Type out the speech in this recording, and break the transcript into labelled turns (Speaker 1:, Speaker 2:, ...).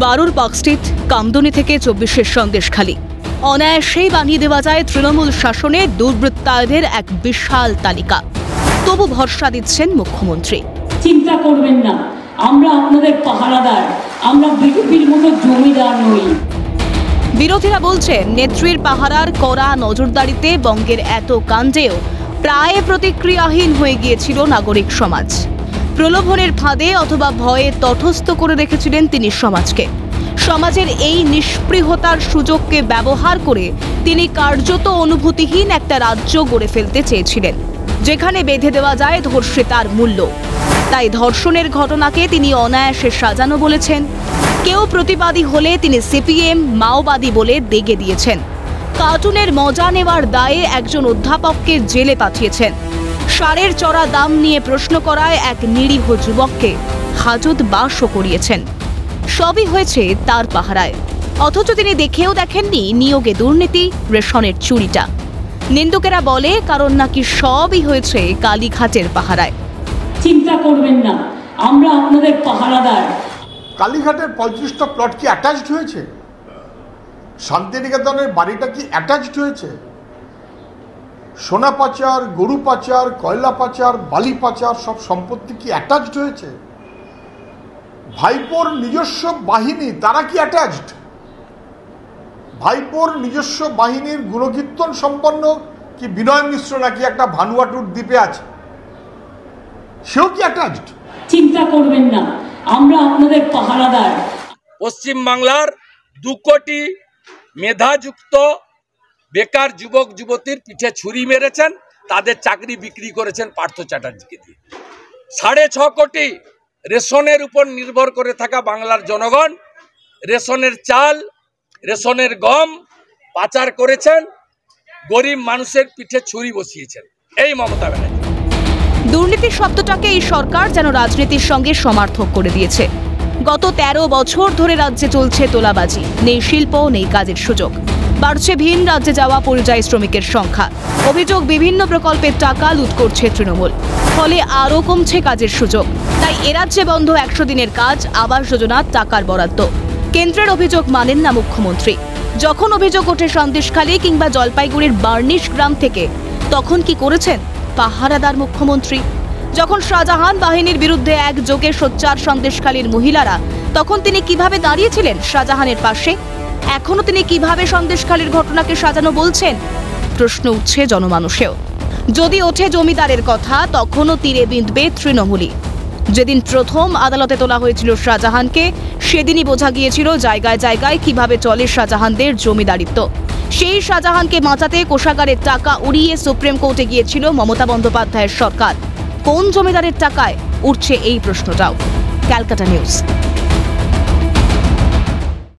Speaker 1: বারুর Park Street Kamduni থেকে 24-এর সন্দেশখালী অনায়াসেই বানিয়ে দেওয়া যায় তৃণমূল শাসনে দুর্বৃত্তায়নের এক বিশাল তালিকা। তবু ভরসা দিচ্ছেন মুখ্যমন্ত্রী।
Speaker 2: চিন্তা করবেন না, আমরা আপনাদের পাহারাদার, আমরা বিজেপির মতো জমিদার নই।
Speaker 1: বিরোধীরা বলছেন নেত্রীর পাহারার কড়া নজরদারিতে বঙ্গের এত কাণ্ডেও প্রায় প্রতিক্রিয়াহীন হয়ে গিয়েছিল নাগরিক সমাজ। প্রলোভনের ফাঁদে অথবা ভয়ে তটস্থ করে রেখেছিলেন তিনি সমাজকে। সমাজের এই নিষ্পৃহতার সুযোগকে ব্যবহার করে তিনি কার্যত অনুভূতিহীন একটা রাজ্য গড়ে ফেলতে চেয়েছিলেন, যেখানে বেঁধে দেওয়া যায় ধর্ষিতার মূল্য। তাই ধর্ষণের ঘটনাকে তিনি অনায়াসে সাজানো বলেছেন। কেউ প্রতিবাদী হলে তিনি সিপিএম মাওবাদী বলে দেগে দিয়েছেন। কার্টুনের মজা নেওয়ার দায়ে একজন অধ্যাপককে জেলে পাঠিয়েছেন। সারের চড়া দাম নিয়ে প্রশ্ন করায় এক নিরীহ যুবককে হাজত বাসও করিয়েছেন। সবই হয়েছে তার পাহারায়, অথচ তিনি দেখেও দেখেননি নিয়োগে দুর্নীতি, রেশনের চুরিটা। নিন্দুকেরা বলে কারণ নাকি সবই হয়েছে কালীঘাটের পাহারায়।
Speaker 2: চিন্তা করবেন না, আমরা আপনাদের পাহারাদার।
Speaker 3: কালীঘাটের 35টা প্লট কি অ্যাটাচড হয়েছে? শান্তিনিকেতনের বাড়িটা কি অ্যাটাচড হয়েছে? সোনা পাচার, গরু পাচার, কয়লা পাচার, বালি পাচার সব সম্পত্তি কি অ্যাটাচড হয়েছে? ভাইপোর নিজস্ব বাহিনী তারা কি অ্যাটাচড? ভাইপোর নিজস্ব বাহিনীর গুণকীর্তন সম্পন্ন কি বিনয় মিশ্র নাকি একটা ভানুয়াটুর দ্বীপে আছে, সেও কি অ্যাটাচড?
Speaker 2: চিন্তা করবেন না, আমরা আপনাদের পাহারাদার।
Speaker 4: পশ্চিম বাংলার 2 কোটি মেধাযুক্ত বেকার যুবক যুবতীর পিঠে ছুরি মেরেছেন, তাদের চাকরি বিক্রি করেছেন পার্থ চ্যাটার্জিকে দিয়ে। 6.5 কোটি রেশনের উপর নির্ভর করে থাকা বাংলার জনগণ রেশনের চাল, রেশনের গম পাচার করেছেন, গরিব মানুষের পিঠে ছুরি বসিয়েছেন এই মমতা ব্যানার্জি।
Speaker 1: দুর্নীতি শব্দটাকে এই সরকার যেন রাজনীতির সঙ্গে সমার্থক করে দিয়েছে। গত 13 বছর ধরে রাজ্যে চলছে তোলাবাজি, নেই শিল্প, নেই কাজের সুযোগ, বাড়ছে ভিন রাজ্যে যাওয়া পরিযায়ী শ্রমিকের সংখ্যা। অভিযোগ বিভিন্ন প্রকল্পের টাকা লুট করছে তৃণমূল, ফলে আরও কমছে কাজের সুযোগ। তাই এরাজ্যে বন্ধ 100 দিনের কাজ, আবাস যোজনার টাকার বরাদ্দ। কেন্দ্রের অভিযোগ মানেন না মুখ্যমন্ত্রী। যখন অভিযোগ ওঠে সন্দেশখালী কিংবা জলপাইগুড়ির বার্নিশ গ্রাম থেকে, তখন কি করেছেন পাহারাদার মুখ্যমন্ত্রী? যখন শাহজাহান বাহিনীর বিরুদ্ধে একযোগে সোচ্চার সন্দেশখালীর মহিলারা, তখন তিনি কিভাবে দাঁড়িয়েছিলেন শাহজাহানের পাশে? এখনো তিনি কিভাবে সন্দেশখালীর ঘটনাকে সাজানো বলছেন? প্রশ্ন উঠছে জনমানুষেও। যদি ওঠে জমিদারের কথা, তখনও তীরে বিঁধবে তৃণমূলই। যেদিন প্রথম আদালতে তোলা হয়েছিল শাহজাহানকে, সেদিনই বোঝা গিয়েছিল জায়গায় জায়গায় কিভাবে চলে শাহজাহানদের জমিদারিত্ব। সেই শাহজাহানকে বাঁচাতে কোষাগারের টাকা উড়িয়ে সুপ্রিম কোর্টে গিয়েছিল মমতা বন্দ্যোপাধ্যায়ের সরকার। কোন জমিদারের টাকায়? উঠছে এই প্রশ্নটাও। ক্যালকাটা নিউজ।